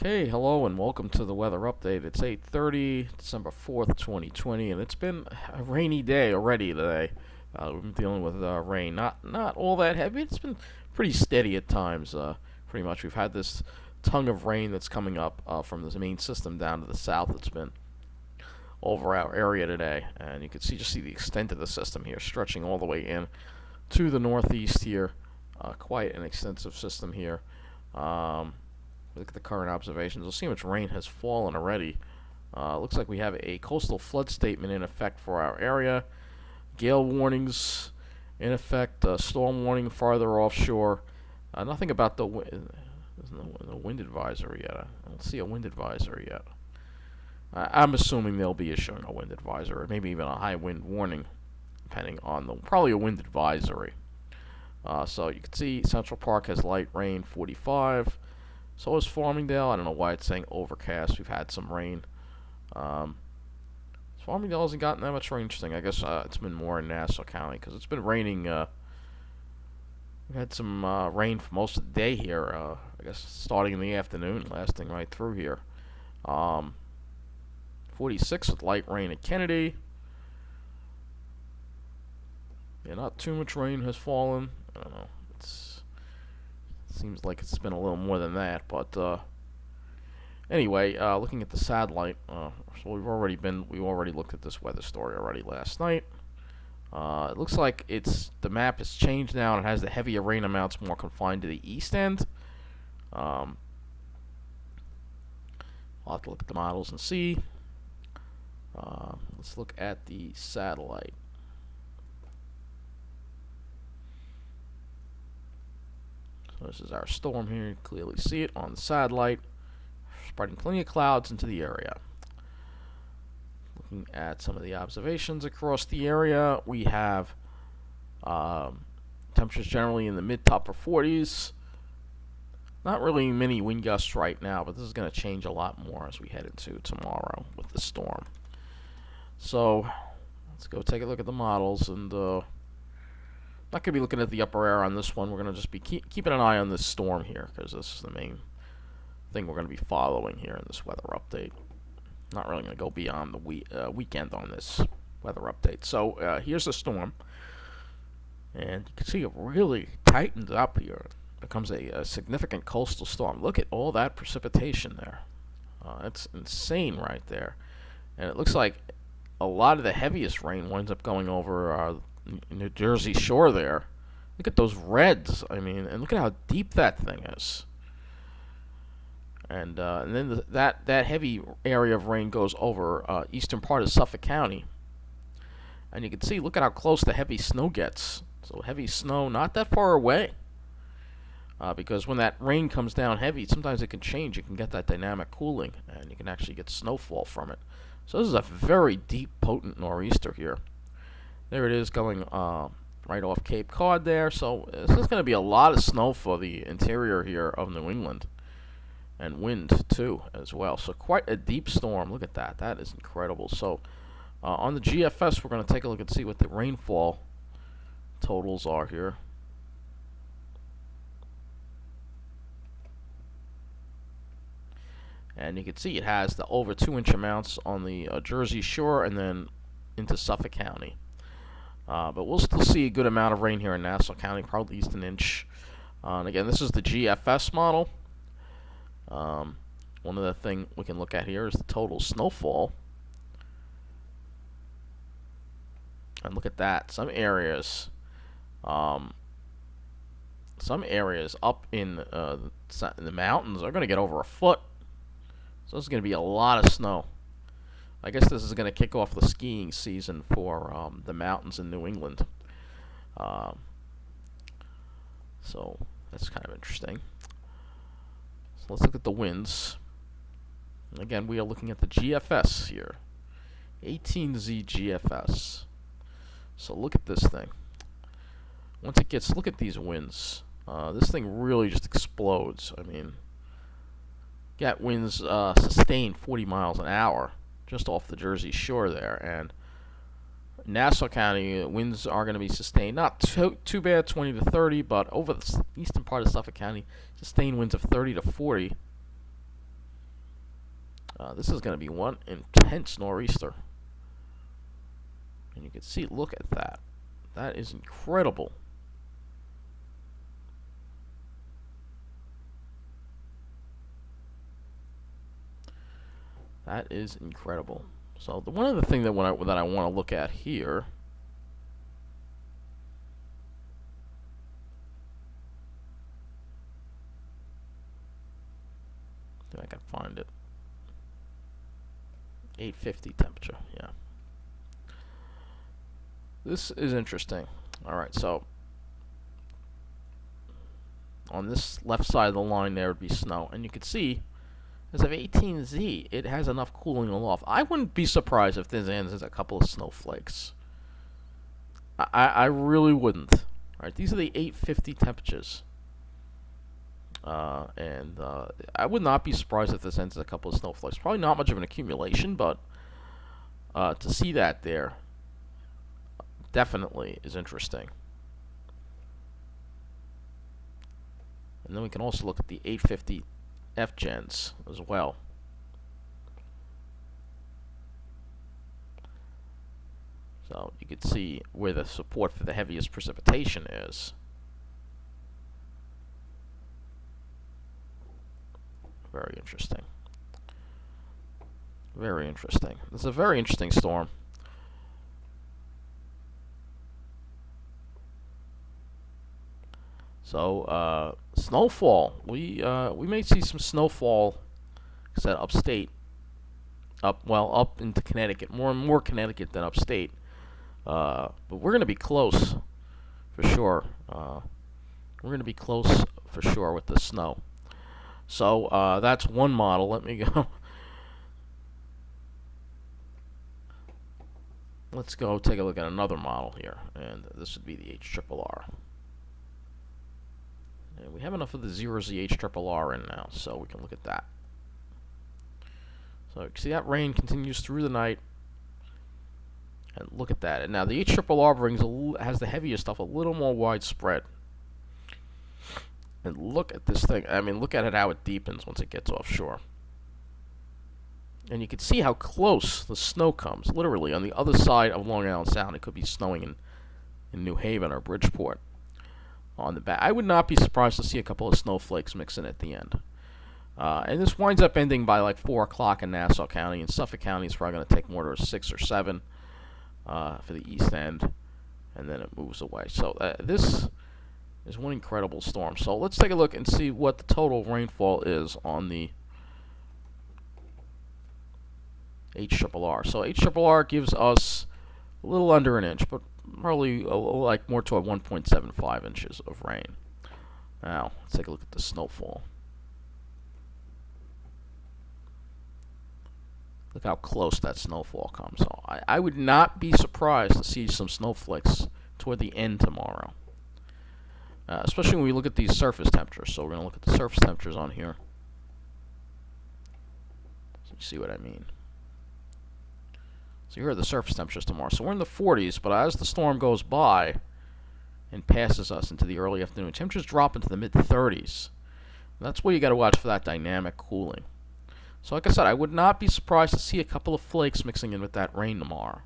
Okay, hello and welcome to the weather update. It's 8:30, December 4th, 2020, and it's been a rainy day already today. We've been dealing with rain, not all that heavy. It's been pretty steady at times. Pretty much, we've had this tongue of rain that's coming up from the main system down to the south. That's been over our area today, and you can see the extent of the system here, stretching all the way in to the northeast here. Quite an extensive system here. Look at the current observations. We'll see how much rain has fallen already. Looks like we have a coastal flood statement in effect for our area. Gale warnings in effect. Storm warning farther offshore. Nothing about the wind. There's no wind advisory yet. I don't see a wind advisory yet. I'm assuming they'll be issuing a wind advisory, or maybe even a high wind warning, depending on probably a wind advisory. So you can see Central Park has light rain, 45. So is Farmingdale. I don't know why it's saying overcast. We've had some rain. Farmingdale hasn't gotten that much rain. Interesting. I guess it's been more in Nassau County because it's been raining. We've had some rain for most of the day here. I guess starting in the afternoon, lasting right through here. 46 with light rain at Kennedy. Yeah, not too much rain has fallen. I don't know. Seems like it's been a little more than that, but anyway, looking at the satellite, so we already looked at this weather story already last night. It looks like the map has changed now and it has the heavier rain amounts more confined to the east end. I'll have to look at the models and see. Let's look at the satellite. So this is our storm here. You can clearly see it on the satellite, spreading plenty of clouds into the area. Looking at some of the observations across the area, we have temperatures generally in the mid to upper 40s. Not really many wind gusts right now, but this is going to change a lot more as we head into tomorrow with the storm. So let's go take a look at the models, and not going to be looking at the upper air on this one. We're going to just be keeping an eye on this storm here, because this is the main thing we're going to be following here in this weather update. Not really going to go beyond the weekend on this weather update. So here's the storm, and you can see it really tightened up here. It becomes a significant coastal storm. Look at all that precipitation there. It's insane right there. And it looks like a lot of the heaviest rain winds up going over New Jersey shore there. Look at those reds. I mean, and look at how deep that thing is. And then that heavy area of rain goes over eastern part of Suffolk County. And you can see, look at how close the heavy snow gets. So heavy snow not that far away. Because when that rain comes down heavy, sometimes it can change. You can get that dynamic cooling, and you can actually get snowfall from it. So this is a very deep, potent nor'easter here. There it is going right off Cape Cod there. So this is going to be a lot of snow for the interior here of New England. And wind, too, as well. So quite a deep storm. Look at that. That is incredible. So on the GFS, we're going to take a look and see what the rainfall totals are here. And you can see it has the over 2-inch amounts on the Jersey Shore and then into Suffolk County. But we'll still see a good amount of rain here in Nassau County, probably at least an inch. And again, this is the GFS model. One other thing we can look at here is the total snowfall. And look at that. Some areas up in the mountains are going to get over a foot. So this is going to be a lot of snow. I guess this is going to kick off the skiing season for the mountains in New England. So that's kind of interesting. So let's look at the winds. And again, we are looking at the GFS here. 18Z GFS. So look at this thing. Once it gets, look at these winds. This thing really just explodes. I mean, got winds sustained 40 miles an hour just off the Jersey Shore there, and Nassau County winds are going to be sustained not too bad, 20 to 30, but over the eastern part of Suffolk County, sustained winds of 30 to 40. This is going to be one intense nor'easter. And you can see, look at that. That is incredible. That is incredible. So one other thing that I want to look at here. If I can find it. 850 temperature. Yeah. This is interesting. All right, so on this left side of the line there would be snow, and you can see as of 18Z, it has enough cooling aloft. I wouldn't be surprised if this ends as a couple of snowflakes. I really wouldn't. All right, these are the 850 temperatures. I would not be surprised if this ends as a couple of snowflakes. Probably not much of an accumulation, but to see that there definitely is interesting. And then we can also look at the 850 F-gens as well. So you can see where the support for the heaviest precipitation is. Very interesting. Very interesting. It's a very interesting storm. So snowfall. We may see some snowfall. Said upstate, up into Connecticut, more Connecticut than upstate. But we're gonna be close for sure. We're gonna be close for sure with the snow. So that's one model. Let me go. Let's go take a look at another model here, and this would be the HRRR. And we have enough of the 0Z HRRR in now, so we can look at that. So you can see that rain continues through the night, and look at that. And now the HRRR has the heaviest stuff a little more widespread. And look at this thing. I mean, look at it how it deepens once it gets offshore. And you can see how close the snow comes. Literally, on the other side of Long Island Sound, it could be snowing in New Haven or Bridgeport. On the back, I would not be surprised to see a couple of snowflakes mix in at the end. And this winds up ending by like 4 o'clock in Nassau County. In Suffolk County, it's probably going to take more to 6 or 7 for the east end. And then it moves away. So this is one incredible storm. So let's take a look and see what the total rainfall is on the HRRR. So HRRR gives us a little under an inch, but probably like more toward 1.75 inches of rain. Now, let's take a look at the snowfall. Look how close that snowfall comes. So I would not be surprised to see some snowflakes toward the end tomorrow. Especially when we look at these surface temperatures. So we're going to look at the surface temperatures on here. So you see what I mean. So here are the surface temperatures tomorrow. So we're in the 40s, but as the storm goes by and passes us into the early afternoon, temperatures drop into the mid-30s. That's where you got to watch for that dynamic cooling. So like I said, I would not be surprised to see a couple of flakes mixing in with that rain tomorrow.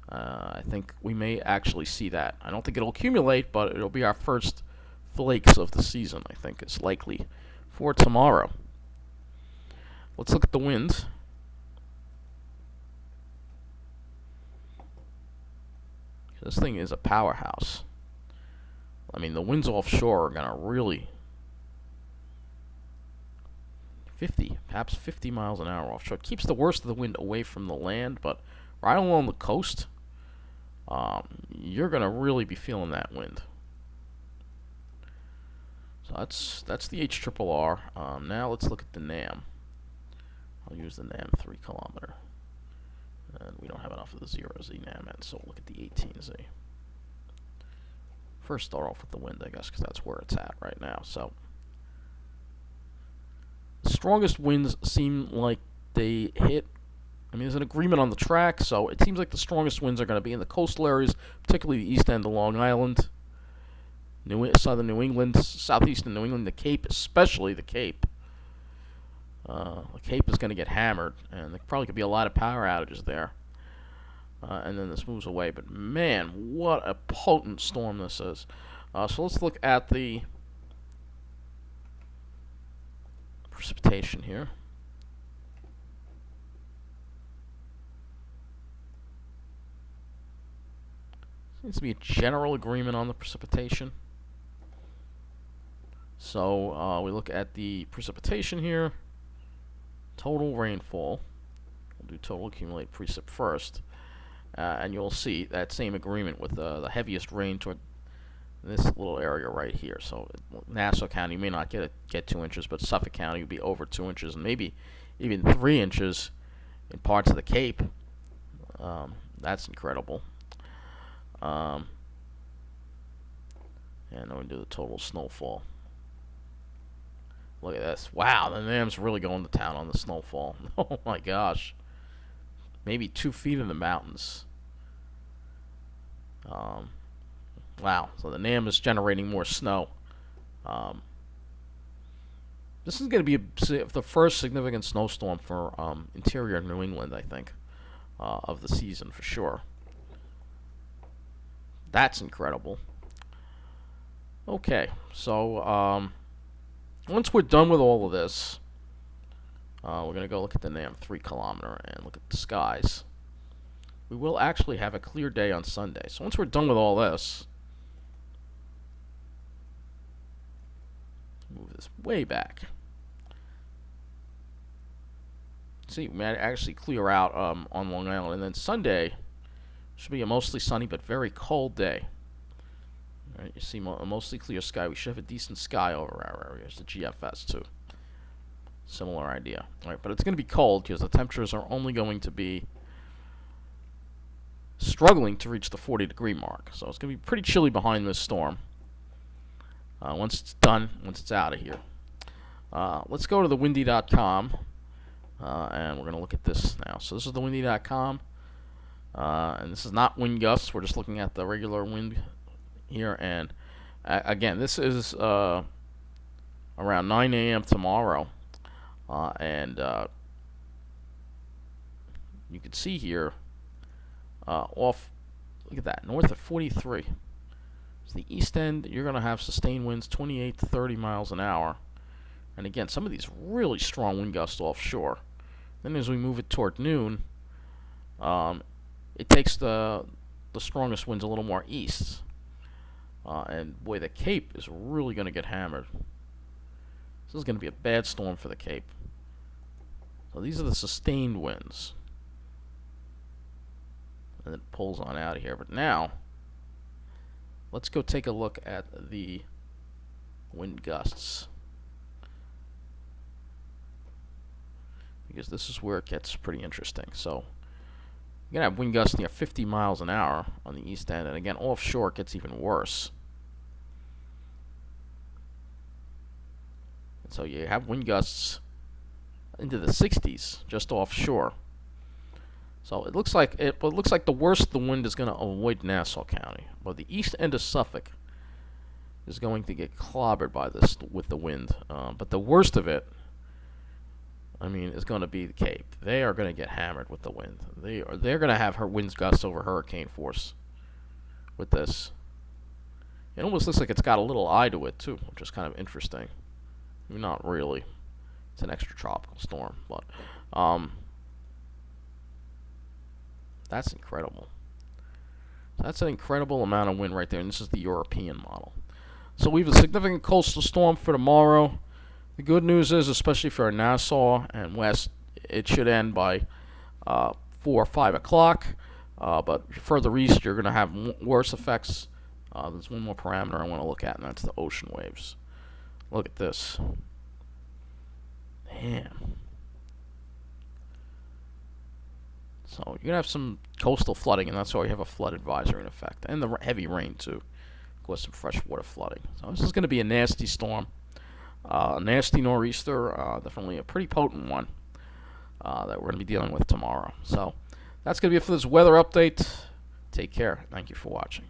I think we may actually see that. I don't think it'll accumulate, but it'll be our first flakes of the season. I think it's likely for tomorrow. Let's look at the winds. This thing is a powerhouse. I mean, the winds offshore are going to really perhaps 50 miles an hour offshore. It keeps the worst of the wind away from the land, but right along the coast, you're going to really be feeling that wind. So that's the HRRR. Now let's look at the NAM. I'll use the NAM 3 kilometer. And we don't have enough of the 0Z NAM end, so we'll look at the 18Z. First start off with the wind, I guess, because that's where it's at right now. So the strongest winds seem like they hit. I mean, there's an agreement on the track, so it seems like the strongest winds are going to be in the coastal areas, particularly the east end of Long Island, southern New England, southeastern New England, the Cape, especially the Cape. The Cape is going to get hammered, and there probably could be a lot of power outages there. And then this moves away. But man, what a potent storm this is. So let's look at the precipitation here. Seems to be a general agreement on the precipitation. So we look at the precipitation here. Total rainfall. We'll do total accumulated precip first. And you'll see that same agreement with the heaviest rain toward this little area right here. So Nassau County may not get 2 inches, but Suffolk County would be over 2 inches, and maybe even 3 inches in parts of the Cape. That's incredible. And then we do the total snowfall. Look at this. Wow, the NAM's really going to town on the snowfall. Oh my gosh. Maybe 2 feet in the mountains. Wow, so the NAM is generating more snow. This is going to be the first significant snowstorm for interior New England, I think, of the season for sure. That's incredible. Okay, so once we're done with all of this, we're going to go look at the NAM 3 kilometer and look at the skies. We will actually have a clear day on Sunday. So once we're done with all this, move this way back. See, we might actually clear out on Long Island. And then Sunday should be a mostly sunny but very cold day. All right, you see a mostly clear sky. We should have a decent sky over our areas. The GFS too. Similar idea. All right, but it's going to be cold because the temperatures are only going to be struggling to reach the 40-degree mark. So it's going to be pretty chilly behind this storm. Once it's done, once it's out of here. Let's go to the windy.com, and we're going to look at this now. So this is the windy.com, and this is not wind gusts. We're just looking at the regular wind here. And again, this is around 9 a.m. tomorrow, and you can see here off, look at that, north of 43. So the east end, you're going to have sustained winds 28 to 30 miles an hour. And again, some of these really strong wind gusts offshore. Then as we move it toward noon, it takes the strongest winds a little more east. And boy, the Cape is really going to get hammered. This is going to be a bad storm for the Cape. So these are the sustained winds. And it pulls on out of here. But now, let's go take a look at the wind gusts. Because this is where it gets pretty interesting. So, you're going to have wind gusts near 50 miles an hour on the east end. And again, offshore it gets even worse. And so you have wind gusts into the 60s just offshore. So it looks like the worst of the wind is going to avoid Nassau County, but the east end of Suffolk is going to get clobbered by this with the wind. But the worst of it, I mean, is going to be the Cape. They are going to get hammered with the wind. They're going to have winds gusts over hurricane force with this. It almost looks like it's got a little eye to it too, which is kind of interesting. I mean, not really. It's an extratropical storm, but that's incredible. That's an incredible amount of wind right there, and this is the European model. So we have a significant coastal storm for tomorrow. The good news is, especially for Nassau and west, it should end by 4 or 5 o'clock. But further east, you're going to have worse effects. There's one more parameter I want to look at, and that's the ocean waves. Look at this. Man. So you're going to have some coastal flooding, and that's why we have a flood advisory in effect. And the heavy rain, too. Cause some freshwater flooding. So this is going to be a nasty storm. Nasty nor'easter. Definitely a pretty potent one that we're going to be dealing with tomorrow. So that's going to be it for this weather update. Take care. Thank you for watching.